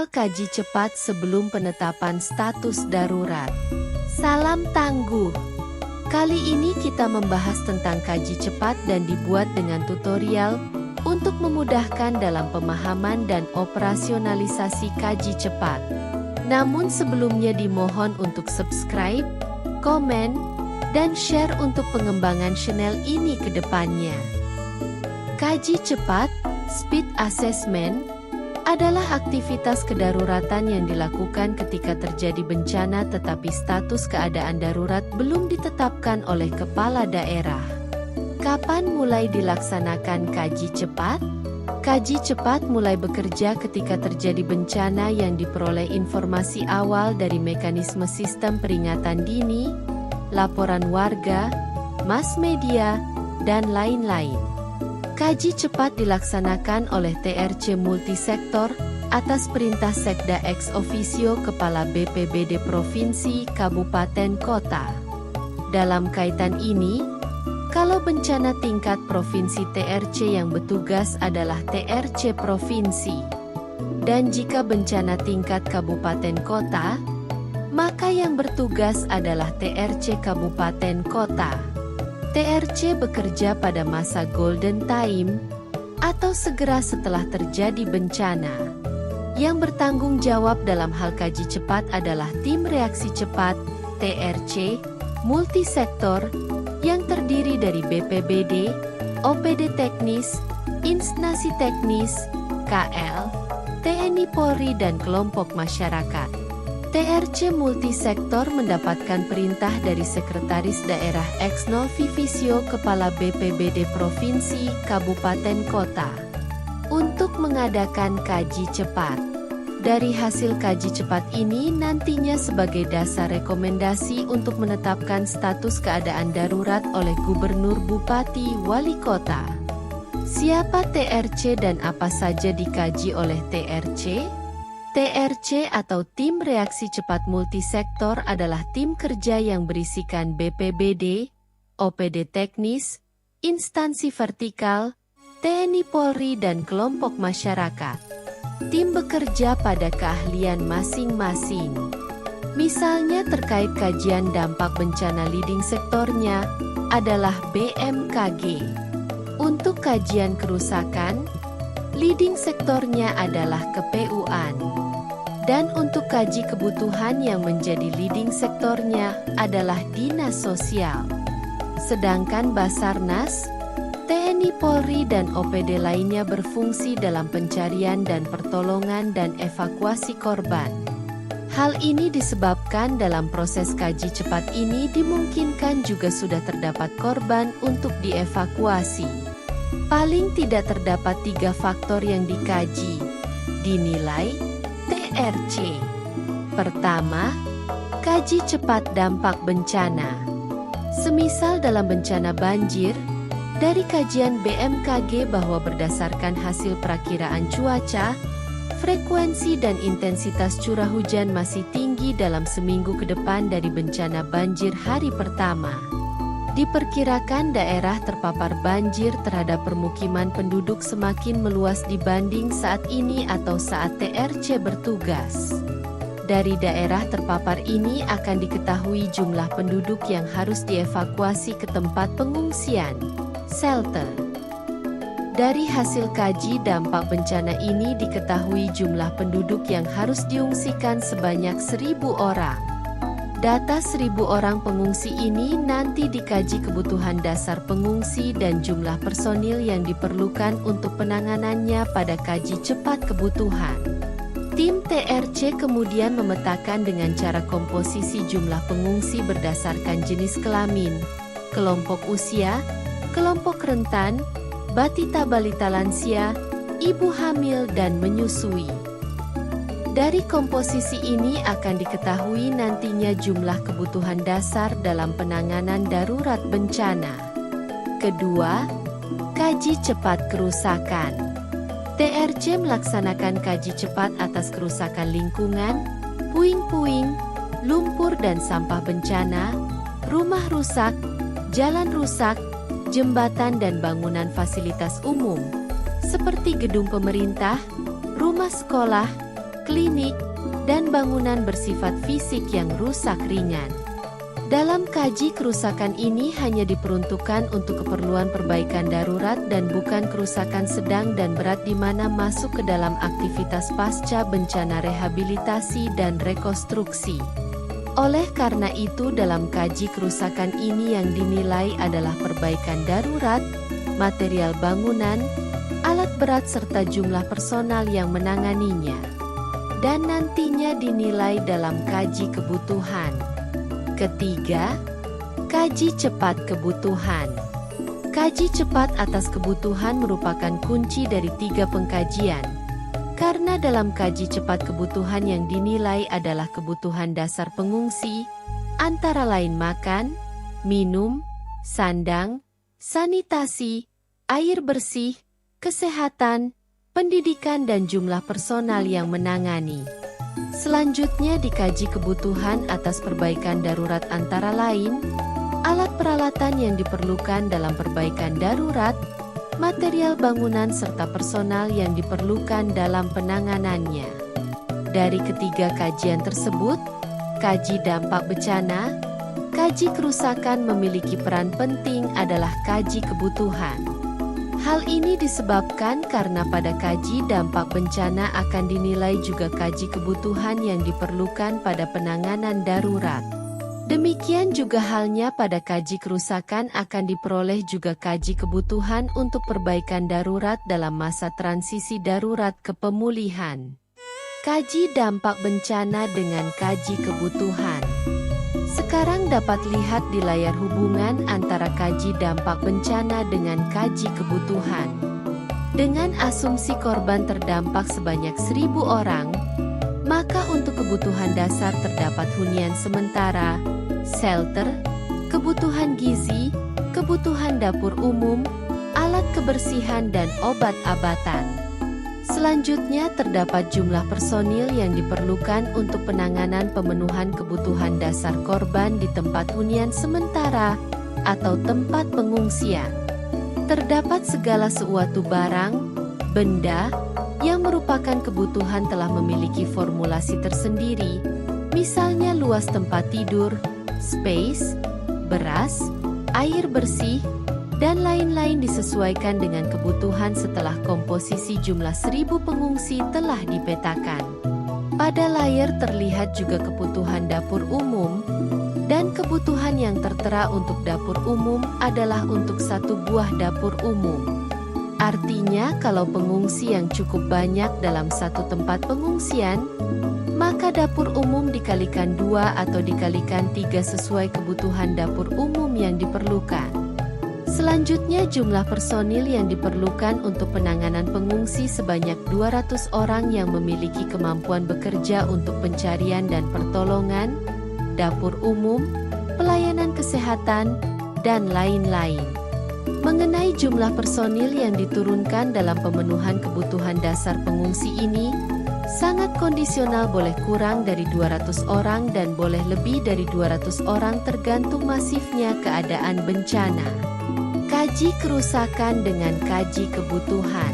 kaji cepat sebelum penetapan status darurat. Salam tangguh. Kali ini kita membahas tentang kaji cepat dan dibuat dengan tutorial untuk memudahkan dalam pemahaman dan operasionalisasi kaji cepat. Namun sebelumnya dimohon untuk subscribe, komen, dan share untuk pengembangan channel ini ke depannya. Kaji cepat, speed assessment, adalah aktivitas kedaruratan yang dilakukan ketika terjadi bencana tetapi status keadaan darurat belum ditetapkan oleh kepala daerah. Kapan mulai dilaksanakan kaji cepat? Kaji cepat mulai bekerja ketika terjadi bencana yang diperoleh informasi awal dari mekanisme sistem peringatan dini, laporan warga, mass media, dan lain-lain. Kaji cepat dilaksanakan oleh TRC Multisektor atas perintah Sekda ex officio Kepala BPBD Provinsi, Kabupaten, Kota. Dalam kaitan ini, kalau bencana tingkat provinsi TRC yang bertugas adalah TRC Provinsi. Dan jika bencana tingkat Kabupaten Kota, maka yang bertugas adalah TRC Kabupaten Kota. TRC bekerja pada masa golden time, atau segera setelah terjadi bencana. Yang bertanggung jawab dalam hal kaji cepat adalah Tim Reaksi Cepat, TRC, Multisektor, yang terdiri dari BPBD, OPD Teknis, Instansi Teknis, KL, TNI Polri dan kelompok masyarakat. TRC Multisektor mendapatkan perintah dari Sekretaris Daerah ex officio Kepala BPBD Provinsi, Kabupaten, Kota untuk mengadakan kaji cepat. Dari hasil kaji cepat ini nantinya sebagai dasar rekomendasi untuk menetapkan status keadaan darurat oleh Gubernur, Bupati, Wali Kota. Siapa TRC dan apa saja dikaji oleh TRC? TRC atau Tim Reaksi Cepat Multisektor adalah tim kerja yang berisikan BPBD, OPD Teknis, instansi vertikal, TNI Polri dan kelompok masyarakat. Tim bekerja pada keahlian masing-masing. Misalnya terkait kajian dampak bencana, leading sektornya adalah BMKG. Untuk kajian kerusakan, leading sektornya adalah KPUan. Dan untuk kaji kebutuhan yang menjadi leading sektornya adalah Dinas Sosial. Sedangkan Basarnas, TNI Polri dan OPD lainnya berfungsi dalam pencarian dan pertolongan dan evakuasi korban. Hal ini disebabkan dalam proses kaji cepat ini dimungkinkan juga sudah terdapat korban untuk dievakuasi. Paling tidak terdapat 3 faktor yang dikaji, dinilai TRC. Pertama, kaji cepat dampak bencana. Semisal dalam bencana banjir, dari kajian BMKG bahwa berdasarkan hasil perakiraan cuaca, frekuensi dan intensitas curah hujan masih tinggi dalam seminggu ke depan dari bencana banjir hari pertama. Diperkirakan daerah terpapar banjir terhadap permukiman penduduk semakin meluas dibanding saat ini atau saat TRC bertugas. Dari daerah terpapar ini akan diketahui jumlah penduduk yang harus dievakuasi ke tempat pengungsian, shelter. Dari hasil kaji dampak bencana ini diketahui jumlah penduduk yang harus diungsikan sebanyak 1.000 orang. Data 1.000 orang pengungsi ini nanti dikaji kebutuhan dasar pengungsi dan jumlah personil yang diperlukan untuk penanganannya pada kaji cepat kebutuhan. Tim TRC kemudian memetakan dengan cara komposisi jumlah pengungsi berdasarkan jenis kelamin, kelompok usia, kelompok rentan, batita balita lansia, ibu hamil dan menyusui. Dari komposisi ini akan diketahui nantinya jumlah kebutuhan dasar dalam penanganan darurat bencana. Kedua, kaji cepat kerusakan. TRC melaksanakan kaji cepat atas kerusakan lingkungan, puing-puing, lumpur dan sampah bencana, rumah rusak, jalan rusak, jembatan dan bangunan fasilitas umum, seperti gedung pemerintah, rumah sekolah, klinik, dan bangunan bersifat fisik yang rusak ringan. Dalam kaji kerusakan ini hanya diperuntukkan untuk keperluan perbaikan darurat dan bukan kerusakan sedang dan berat di mana masuk ke dalam aktivitas pasca bencana rehabilitasi dan rekonstruksi. Oleh karena itu dalam kaji kerusakan ini yang dinilai adalah perbaikan darurat, material bangunan, alat berat serta jumlah personal yang menanganinya. Dan nantinya dinilai dalam kaji kebutuhan. Ketiga, kaji cepat kebutuhan. Kaji cepat atas kebutuhan merupakan kunci dari 3 pengkajian. Karena dalam kaji cepat kebutuhan yang dinilai adalah kebutuhan dasar pengungsi, antara lain makan, minum, sandang, sanitasi, air bersih, kesehatan, pendidikan dan jumlah personal yang menangani. Selanjutnya dikaji kebutuhan atas perbaikan darurat antara lain, alat peralatan yang diperlukan dalam perbaikan darurat, material bangunan serta personal yang diperlukan dalam penanganannya. Dari ketiga kajian tersebut, kaji dampak bencana, kaji kerusakan memiliki peran penting adalah kaji kebutuhan. Hal ini disebabkan karena pada kaji dampak bencana akan dinilai juga kaji kebutuhan yang diperlukan pada penanganan darurat. Demikian juga halnya pada kaji kerusakan akan diperoleh juga kaji kebutuhan untuk perbaikan darurat dalam masa transisi darurat ke pemulihan. Kaji dampak bencana dengan kaji kebutuhan. Sekarang dapat lihat di layar hubungan antara kaji dampak bencana dengan kaji kebutuhan. Dengan asumsi korban terdampak sebanyak 1.000 orang, maka untuk kebutuhan dasar terdapat hunian sementara, shelter, kebutuhan gizi, kebutuhan dapur umum, alat kebersihan dan obat-obatan. Selanjutnya terdapat jumlah personil yang diperlukan untuk penanganan pemenuhan kebutuhan dasar korban di tempat hunian sementara atau tempat pengungsian. Terdapat segala sesuatu barang, benda, yang merupakan kebutuhan telah memiliki formulasi tersendiri, misalnya luas tempat tidur, space, beras, air bersih, dan lain-lain disesuaikan dengan kebutuhan setelah komposisi jumlah 1.000 pengungsi telah dipetakan. Pada layar terlihat juga kebutuhan dapur umum, dan kebutuhan yang tertera untuk dapur umum adalah untuk 1 buah dapur umum. Artinya kalau pengungsi yang cukup banyak dalam satu tempat pengungsian, maka dapur umum dikalikan 2 atau dikalikan 3 sesuai kebutuhan dapur umum yang diperlukan. Selanjutnya jumlah personil yang diperlukan untuk penanganan pengungsi sebanyak 200 orang yang memiliki kemampuan bekerja untuk pencarian dan pertolongan, dapur umum, pelayanan kesehatan, dan lain-lain. Mengenai jumlah personil yang diturunkan dalam pemenuhan kebutuhan dasar pengungsi ini, sangat kondisional, boleh kurang dari 200 orang dan boleh lebih dari 200 orang tergantung masifnya keadaan bencana. Kaji kerusakan dengan kaji kebutuhan.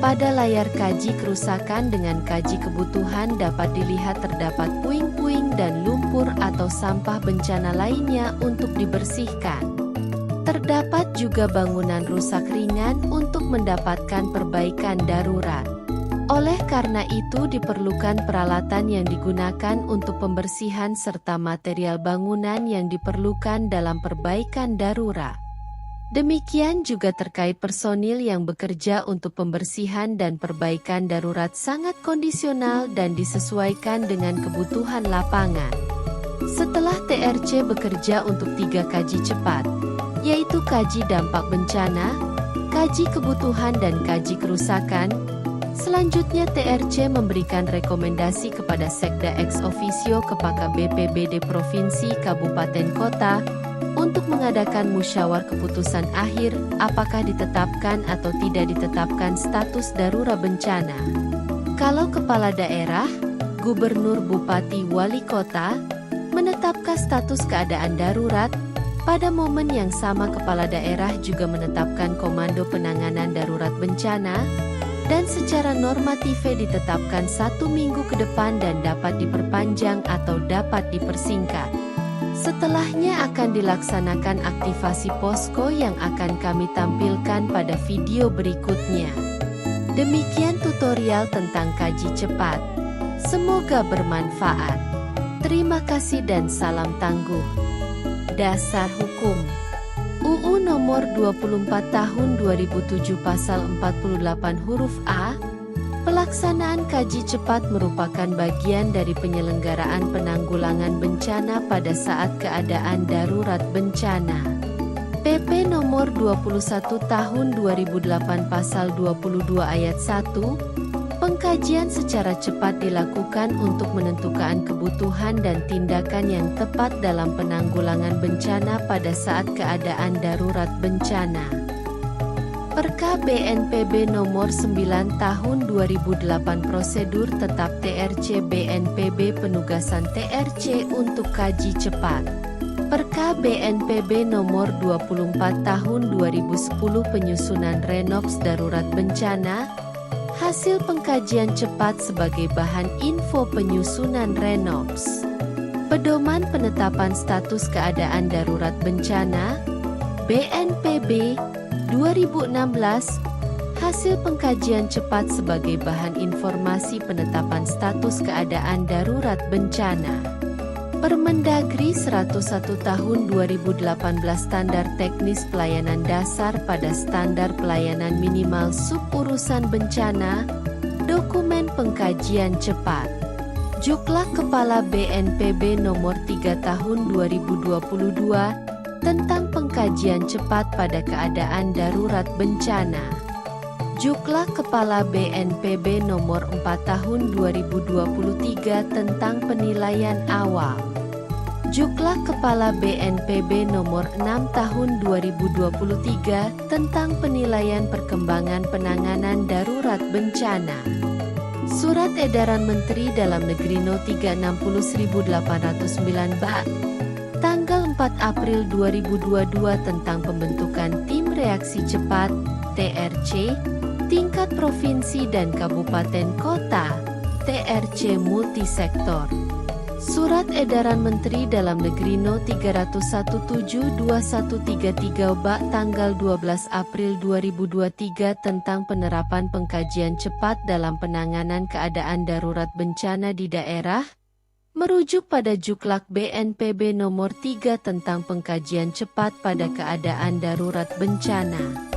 Pada layar kaji kerusakan dengan kaji kebutuhan dapat dilihat terdapat puing-puing dan lumpur atau sampah bencana lainnya untuk dibersihkan. Terdapat juga bangunan rusak ringan untuk mendapatkan perbaikan darurat. Oleh karena itu diperlukan peralatan yang digunakan untuk pembersihan serta material bangunan yang diperlukan dalam perbaikan darurat. Demikian juga terkait personil yang bekerja untuk pembersihan dan perbaikan darurat sangat kondisional dan disesuaikan dengan kebutuhan lapangan. Setelah TRC bekerja untuk 3 kaji cepat, yaitu kaji dampak bencana, kaji kebutuhan dan kaji kerusakan, selanjutnya TRC memberikan rekomendasi kepada Sekda ex officio kepada BPBD Provinsi Kabupaten Kota, untuk mengadakan musyawarah keputusan akhir apakah ditetapkan atau tidak ditetapkan status darurat bencana. Kalau kepala daerah, gubernur, bupati, wali kota menetapkan status keadaan darurat, pada momen yang sama kepala daerah juga menetapkan komando penanganan darurat bencana, dan secara normatif ditetapkan 1 minggu ke depan dan dapat diperpanjang atau dapat dipersingkat. Setelahnya akan dilaksanakan aktivasi posko yang akan kami tampilkan pada video berikutnya. Demikian tutorial tentang kaji cepat. Semoga bermanfaat. Terima kasih dan salam tangguh. Dasar Hukum UU Nomor 24 Tahun 2007 Pasal 48 Huruf A. Pelaksanaan kaji cepat merupakan bagian dari penyelenggaraan penanggulangan bencana pada saat keadaan darurat bencana. PP Nomor 21 Tahun 2008 Pasal 22 Ayat 1. Pengkajian secara cepat dilakukan untuk menentukan kebutuhan dan tindakan yang tepat dalam penanggulangan bencana pada saat keadaan darurat bencana. Perka BNPB Nomor 9 Tahun 2008 Prosedur Tetap TRC BNPB Penugasan TRC untuk Kaji Cepat. Perka BNPB Nomor 24 Tahun 2010 Penyusunan Renops Darurat Bencana. Hasil pengkajian cepat sebagai bahan info penyusunan Renops. Pedoman penetapan status keadaan darurat bencana BNPB 2016. Hasil pengkajian cepat sebagai bahan informasi penetapan status keadaan darurat bencana. Permendagri 101 Tahun 2018 Standar Teknis Pelayanan Dasar pada Standar Pelayanan Minimal Suburusan Bencana. Dokumen pengkajian cepat. Juklak Kepala BNPB Nomor 3 Tahun 2022 tentang pengkajian cepat pada keadaan darurat bencana. Juklak Kepala BNPB Nomor 4 Tahun 2023 tentang penilaian awal. Juklak Kepala BNPB Nomor 6 Tahun 2023 tentang penilaian perkembangan penanganan darurat bencana. Surat Edaran Menteri Dalam Negeri No. 360809/BAT tanggal 4 April 2022 tentang pembentukan Tim Reaksi Cepat (TRC) tingkat provinsi dan kabupaten kota (TRC multisektor). Surat Edaran Menteri Dalam Negeri No. 317/2133/BAT tanggal 12 April 2023 tentang penerapan pengkajian cepat dalam penanganan keadaan darurat bencana di daerah. Merujuk pada Juklak BNPB Nomor 3 tentang pengkajian cepat pada keadaan darurat bencana.